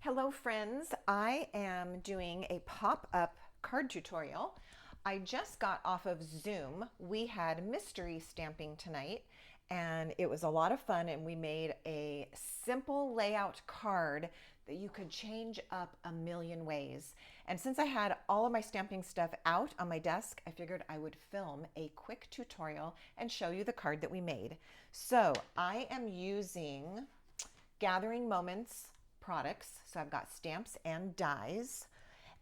Hello friends, I am doing a pop-up card tutorial. I just got off of Zoom. We had mystery stamping tonight and it was a lot of fun, and we made a simple layout card that you could change up a million ways. And since I had all of my stamping stuff out on my desk, I figured I would film a quick tutorial and show you the card that we made. So I am using Gathering Moments products. So I've got stamps and dies,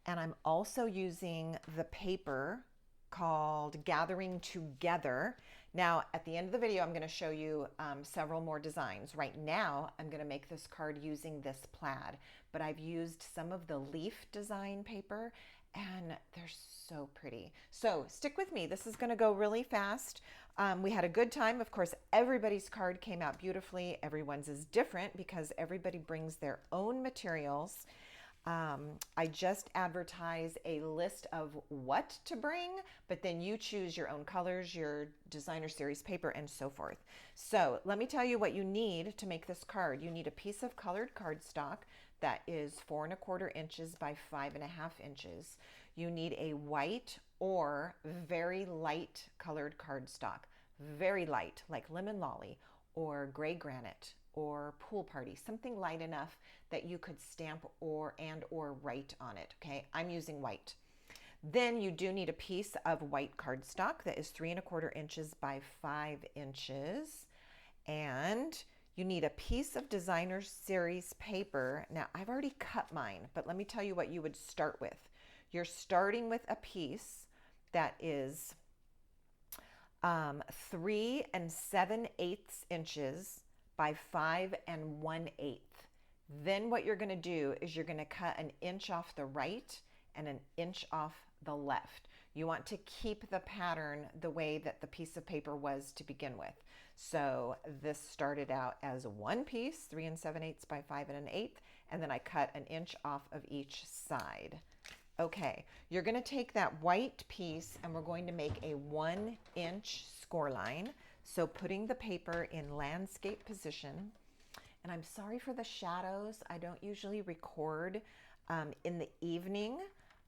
and I'm also using the paper called Gathering Together. Now at the end of the video I'm going to show you several more designs. Right now I'm going to make this card using this plaid, but I've used some of the leaf design paper and they're so pretty. So stick with me. This is going to go really fast. We had a good time. Of course, everybody's card came out beautifully. Everyone's is different because everybody brings their own materials. I just advertise a list of what to bring, but then you choose your own colors, your designer series paper, and so forth. So let me tell you what you need to make this card. You need a piece of colored cardstock that is 4¼ inches by 5½ inches. You need a white or very light colored cardstock, very light, like lemon lolly or gray granite or pool party, something light enough that you could stamp or write on it. Okay, I'm using white. Then you do need a piece of white cardstock that is 3¼ inches by 5 inches, and you need a piece of designer series paper. Now I've already cut mine, but let me tell you what you would start with. You're starting with a piece that is 3 7/8 inches by 5 1/8. Then what you're going to do is you're going to cut 1 inch off the right and 1 inch off the left. You want to keep the pattern the way that the piece of paper was to begin with. So this started out as one piece, 3 7/8 by 5 1/8, and then I cut 1 inch off of each side. Okay, you're going to take that white piece and we're going to make a 1 inch score line. So putting the paper in landscape position, and I'm sorry for the shadows. I don't usually record in the evening.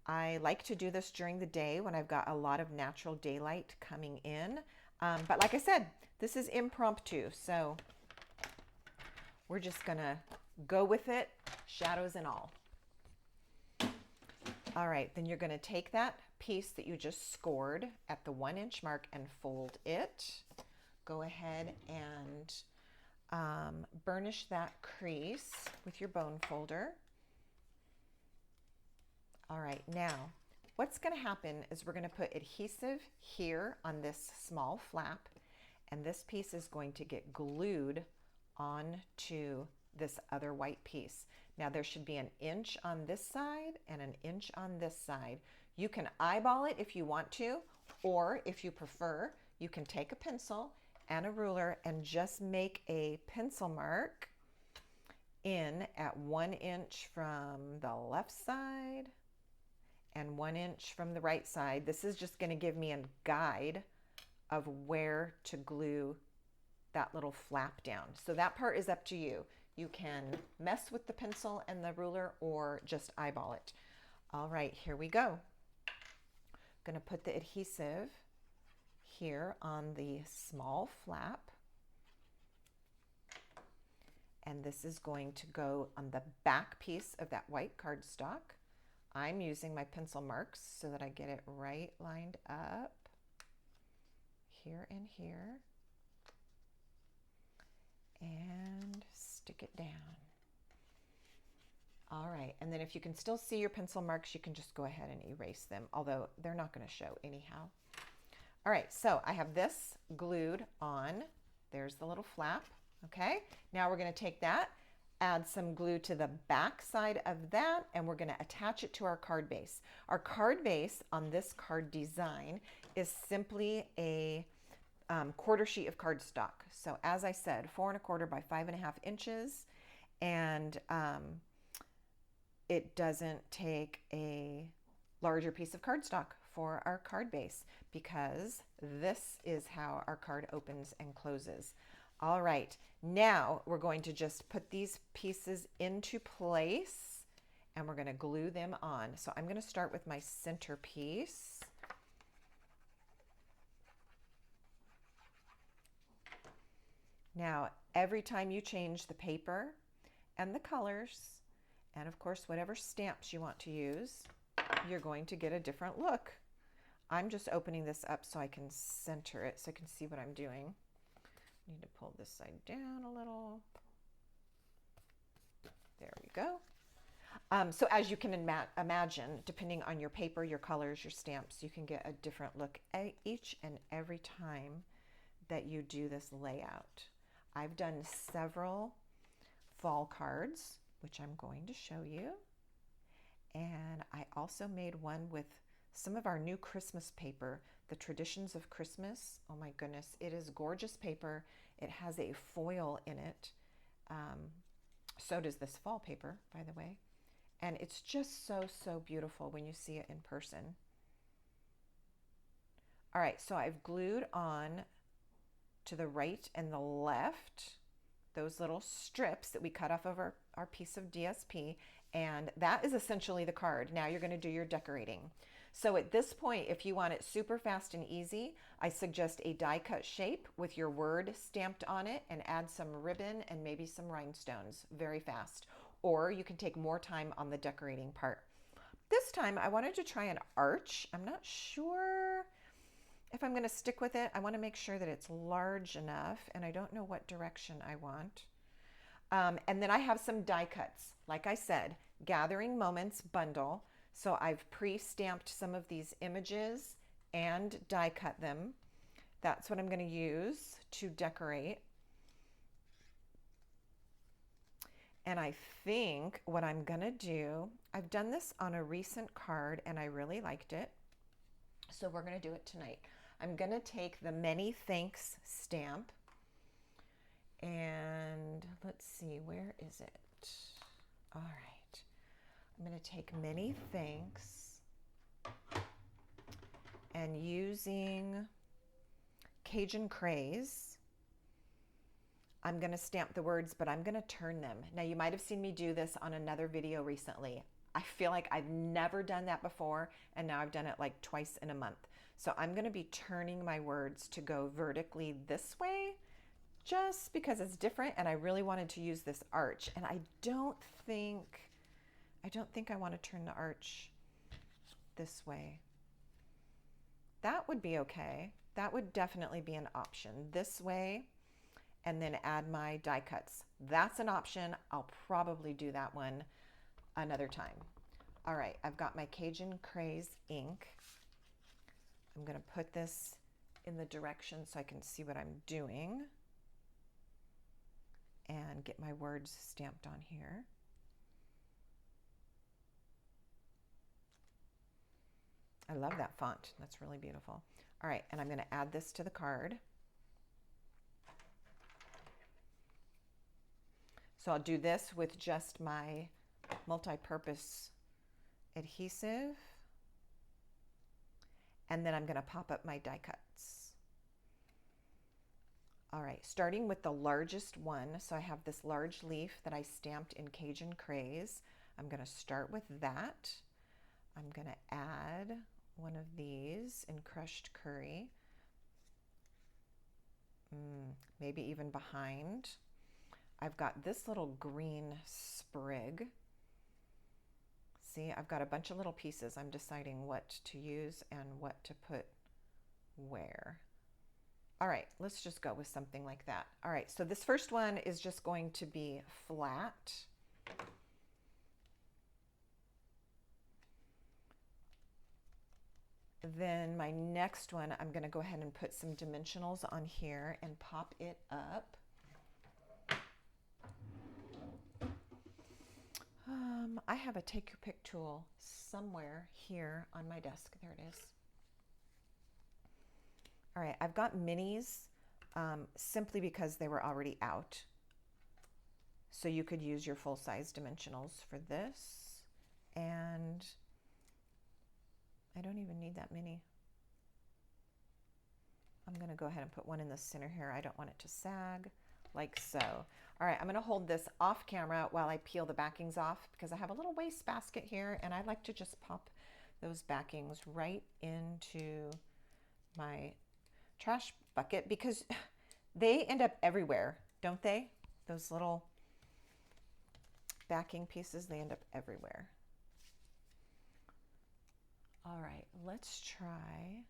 I like to do this during the day when I've got a lot of natural daylight coming in. But like I said, this is impromptu, so we're just gonna go with it, shadows and all. All right, then you're going to take that piece that you just scored at the 1 inch mark and fold it. Go ahead and burnish that crease with your bone folder. All right, now what's going to happen is we're going to put adhesive here on this small flap, and this piece is going to get glued onto this other white piece. Now there should be 1 inch on this side and 1 inch on this side. You can eyeball it if you want to, or if you prefer, you can take a pencil and a ruler and just make a pencil mark in at 1 inch from the left side and 1 inch from the right side. This is just going to give me a guide of where to glue that little flap down. So that part is up to you. You can mess with the pencil and the ruler or just eyeball it. All right, here we go. I'm going to put the adhesive here on the small flap. And this is going to go on the back piece of that white cardstock. I'm using my pencil marks so that I get it right lined up here and here. And stick it down. All right, and then if you can still see your pencil marks, you can just go ahead and erase them, although they're not going to show anyhow. All right, so I have this glued on. There's the little flap. Okay, now we're going to take that, add some glue to the back side of that, and we're going to attach it to our card base. Our card base on this card design is simply a quarter sheet of cardstock. So as I said, 4¼ by 5½ inches, and it doesn't take a larger piece of cardstock for our card base because this is how our card opens and closes. All right, now we're going to just put these pieces into place and we're going to glue them on. So I'm going to start with my centerpiece. Now, every time you change the paper and the colors, and of course, whatever stamps you want to use, you're going to get a different look. I'm just opening this up so I can center it so I can see what I'm doing. Need to pull this side down a little. There we go. So as you can imagine, depending on your paper, your colors, your stamps, you can get a different look each and every time that you do this layout. I've done several fall cards, which I'm going to show you. And I also made one with some of our new Christmas paper, the Traditions of Christmas. Oh my goodness, it is gorgeous paper. It has a foil in it. So does this fall paper, by the way. And it's just so, so beautiful when you see it in person. All right, so I've glued on to the right and the left those little strips that we cut off of our piece of DSP, and that is essentially the card. Now you're going to do your decorating. So at this point, if you want it super fast and easy, I suggest a die cut shape with your word stamped on it and add some ribbon and maybe some rhinestones very fast. Or you can take more time on the decorating part. This time I wanted to try an arch. I'm not sure if I'm going to stick with it. I want to make sure that it's large enough, and I don't know what direction I want. And then I have some die cuts. Like I said, Gathering Moments bundle. So I've pre-stamped some of these images and die cut them. That's what I'm going to use to decorate. And I think what I'm going to do, I've done this on a recent card and I really liked it. So we're going to do it tonight. I'm going to take the Many Thanks stamp, and let's see, where is it? All right. I'm going to take Many Thanks, and using Cajun Craze, I'm going to stamp the words, but I'm going to turn them. Now, you might have seen me do this on another video recently. I feel like I've never done that before, and now I've done it like twice in a month. So I'm going to be turning my words to go vertically this way, just because it's different, and I really wanted to use this arch. And I don't think I want to turn the arch this way. That would be okay. That would definitely be an option. This way, and then add my die cuts. That's an option. I'll probably do that one another time. All right, I've got my Cajun Craze ink. I'm going to put this in the direction so I can see what I'm doing and get my words stamped on here. I love that font. That's really beautiful. All right, and I'm going to add this to the card. So I'll do this with just my multi-purpose adhesive. And then I'm going to pop up my die cuts. All right, starting with the largest one. So I have this large leaf that I stamped in Cajun Craze. I'm going to start with that. I'm going to add one of these in crushed curry. Maybe even behind. I've got this little green sprig. See, I've got a bunch of little pieces. I'm deciding what to use and what to put where. All right, let's just go with something like that. All right, so this first one is just going to be flat. Then my next one, I'm going to go ahead and put some dimensionals on here and pop it up. I have a take your pick tool somewhere here on my desk. There it is. All right, I've got minis simply because they were already out. So you could use your full-size dimensionals for this. And I don't even need that many. I'm going to go ahead and put one in the center here. I don't want it to sag, like so. All right, I'm gonna hold this off camera while I peel the backings off because I have a little waste basket here and I like to just pop those backings right into my trash bucket because they end up everywhere, don't they? Those little backing pieces, they end up everywhere. All right, let's try.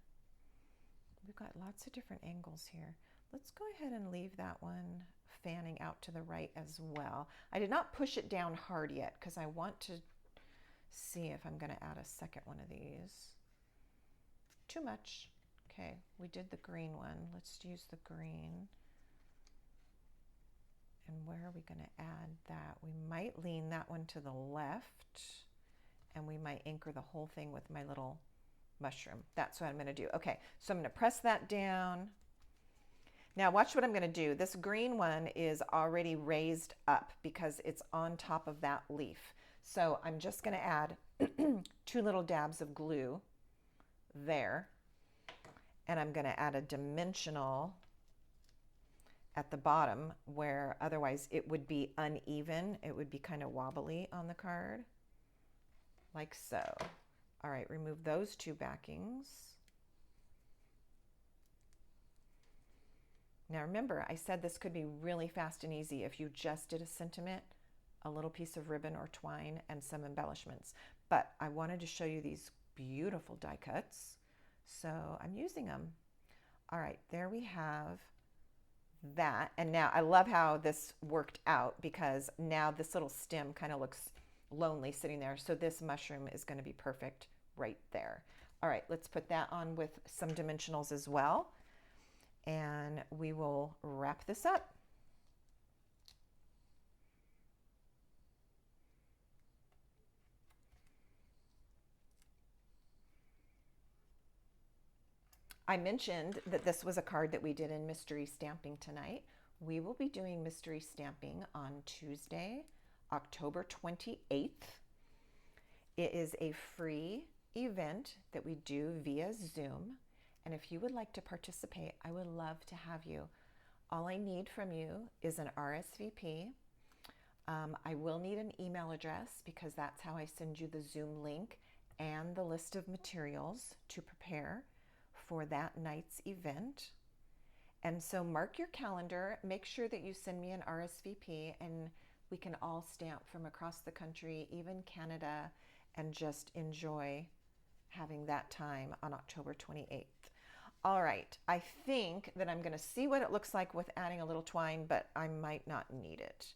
We've got lots of different angles here. Let's go ahead and leave that one fanning out to the right as well. I did not push it down hard yet because I want to see if I'm going to add a second one of these. Too much. Okay, we did the green one. Let's use the green. And where are we going to add that? We might lean that one to the left and we might anchor the whole thing with my little mushroom. That's what I'm going to do. Okay, so I'm going to press that down. Now watch what I'm going to do. This green one is already raised up because it's on top of that leaf. So I'm just going to add 2 little dabs of glue there. And I'm going to add a dimensional at the bottom where otherwise it would be uneven. It would be kind of wobbly on the card, like so. All right, remove those 2 backings. Now remember, I said this could be really fast and easy if you just did a sentiment, a little piece of ribbon or twine, and some embellishments. But I wanted to show you these beautiful die cuts, so I'm using them. All right, there we have that. And now I love how this worked out because now this little stem kind of looks lonely sitting there. So this mushroom is going to be perfect right there. All right, let's put that on with some dimensionals as well. And we will wrap this up. I mentioned that this was a card that we did in mystery stamping tonight. We will be doing mystery stamping on Tuesday, October 28th. It is a free event that we do via Zoom. And if you would like to participate, I would love to have you. All I need from you is an RSVP. I will need an email address because that's how I send you the Zoom link and the list of materials to prepare for that night's event. And so mark your calendar, make sure that you send me an RSVP and we can all stamp from across the country, even Canada, and just enjoy having that time on October 28th. All right, I think that I'm going to see what it looks like with adding a little twine, but I might not need it.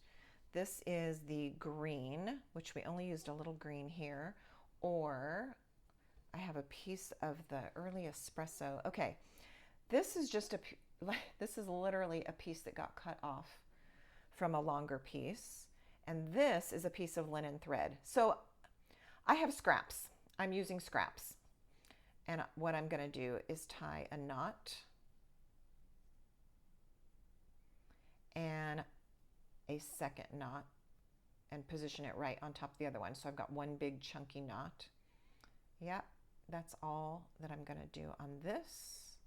This is the green, which we only used a little green here, or I have a piece of the early espresso. Okay, this is just this is literally a piece that got cut off from a longer piece, and this is a piece of linen thread. So I have scraps. I'm using scraps. And what I'm going to do is tie a knot and a second knot and position it right on top of the other one. So I've got one big chunky knot. Yep, that's all that I'm going to do on this.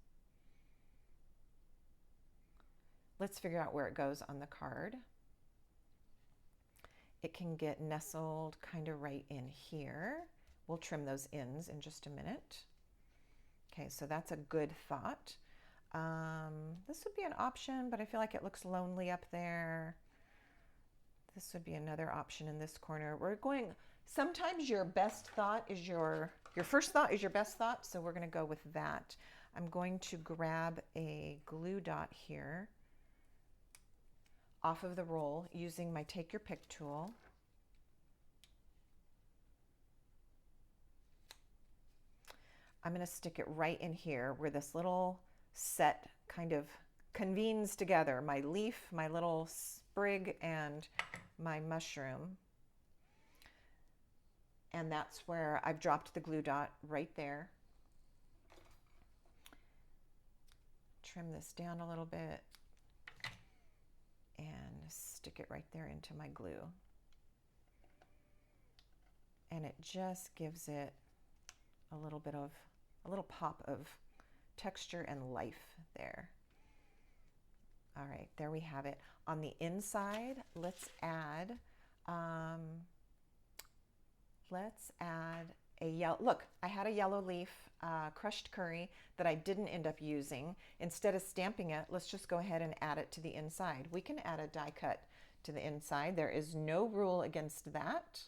Let's figure out where it goes on the card. It can get nestled kind of right in here. We'll trim those ends in just a minute. Okay, so that's a good thought. This would be an option, but I feel like it looks lonely up there. This would be another option in this corner. We're going, sometimes your best thought is your first thought is your best thought, so we're gonna go with that. I'm going to grab a glue dot here off of the roll using my Take Your Pick tool. I'm going to stick it right in here where this little set kind of convenes together. My leaf, my little sprig, and my mushroom. And that's where I've dropped the glue dot right there. Trim this down a little bit and stick it right there into my glue. And it just gives it a little pop of texture and life there. All right, there we have it. On the inside, let's add a yellow, look, I had a yellow leaf crushed curry that I didn't end up using. Instead of stamping it, let's just go ahead and add it to the inside. We can add a die cut to the inside. There is no rule against that.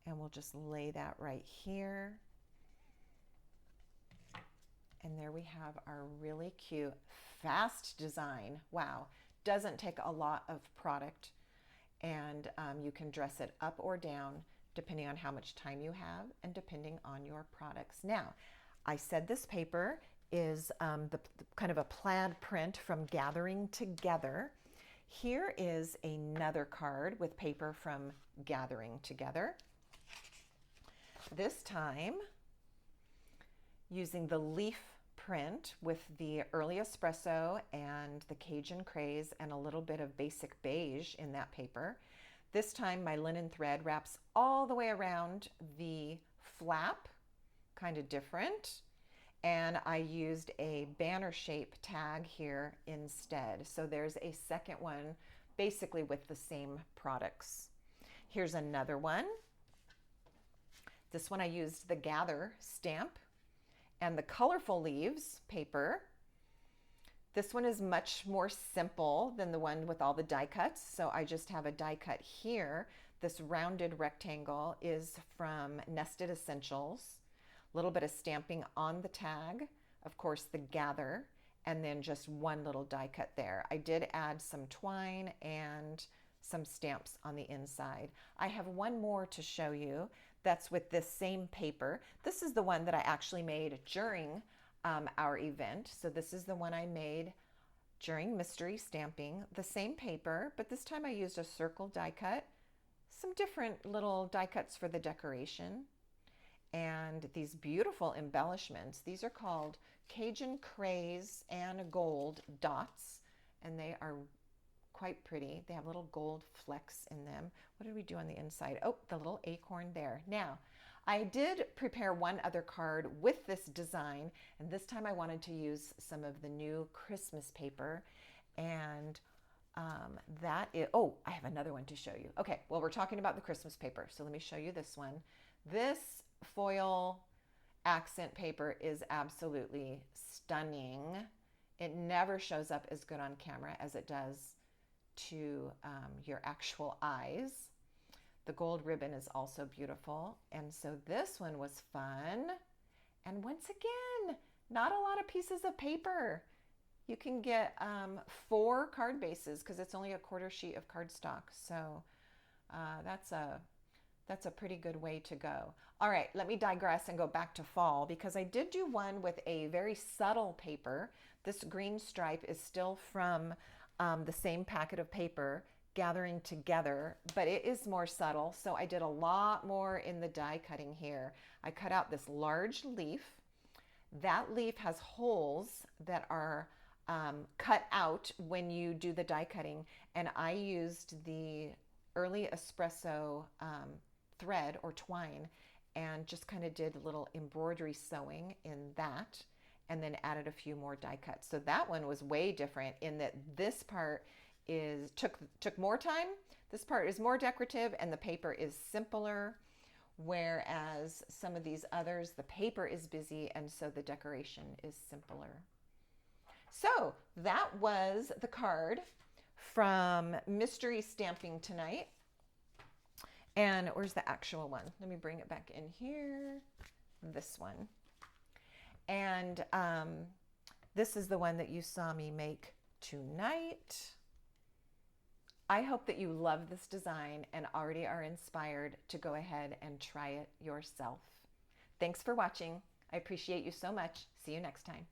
And we'll just lay that right here. And there we have our really cute, fast design. Wow, doesn't take a lot of product. And you can dress it up or down depending on how much time you have and depending on your products. Now, I said this paper is the kind of a plaid print from Gathering Together. Here is another card with paper from Gathering Together. This time, using the leaf print with the early espresso and the Cajun craze and a little bit of basic beige in that paper. This time my linen thread wraps all the way around the flap, kind of different, and I used a banner shape tag here instead. So there's a second one basically with the same products. Here's another one. This one I used the Gather stamp and the Colorful Leaves paper. This one is much more simple than the one with all the die cuts. So I just have a die cut here. This rounded rectangle is from Nested Essentials. A little bit of stamping on the tag, of course the Gather, and then just one little die cut there. I did add some twine and some stamps on the inside. I have one more to show you that's with this same paper. This is the one that I actually made during our event. So this is the one I made during mystery stamping, the same paper, but this time I used a circle die cut, some different little die cuts for the decoration, and these beautiful embellishments. These are called Cajun Craze and Gold dots, and they are quite pretty. They have little gold flecks in them. What did we do on the inside? Oh, the little acorn there. Now, I did prepare one other card with this design, and this time I wanted to use some of the new Christmas paper, and that is, oh, I have another one to show you. Okay, well, we're talking about the Christmas paper, so let me show you this one. This foil accent paper is absolutely stunning. It never shows up as good on camera as it does to your actual eyes. The gold ribbon is also beautiful. And so this one was fun. And once again, not a lot of pieces of paper. You can get 4 card bases because it's only a quarter sheet of cardstock. So that's a pretty good way to go. All right, let me digress and go back to fall because I did do one with a very subtle paper. This green stripe is still from the same packet of paper, Gathering Together, but it is more subtle. So I did a lot more in the die cutting here. I cut out this large leaf. That leaf has holes that are cut out when you do the die cutting, and I used the early espresso thread or twine and just kind of did a little embroidery sewing in that, and then added a few more die cuts. So that one was way different in that this part took more time. This part is more decorative and the paper is simpler, whereas some of these others, the paper is busy and so the decoration is simpler. So that was the card from Mystery Stamping tonight. And where's the actual one? Let me bring it back in here. This one. And this is the one that you saw me make tonight. I hope that you love this design and already are inspired to go ahead and try it yourself. Thanks for watching. I appreciate you so much. See you next time.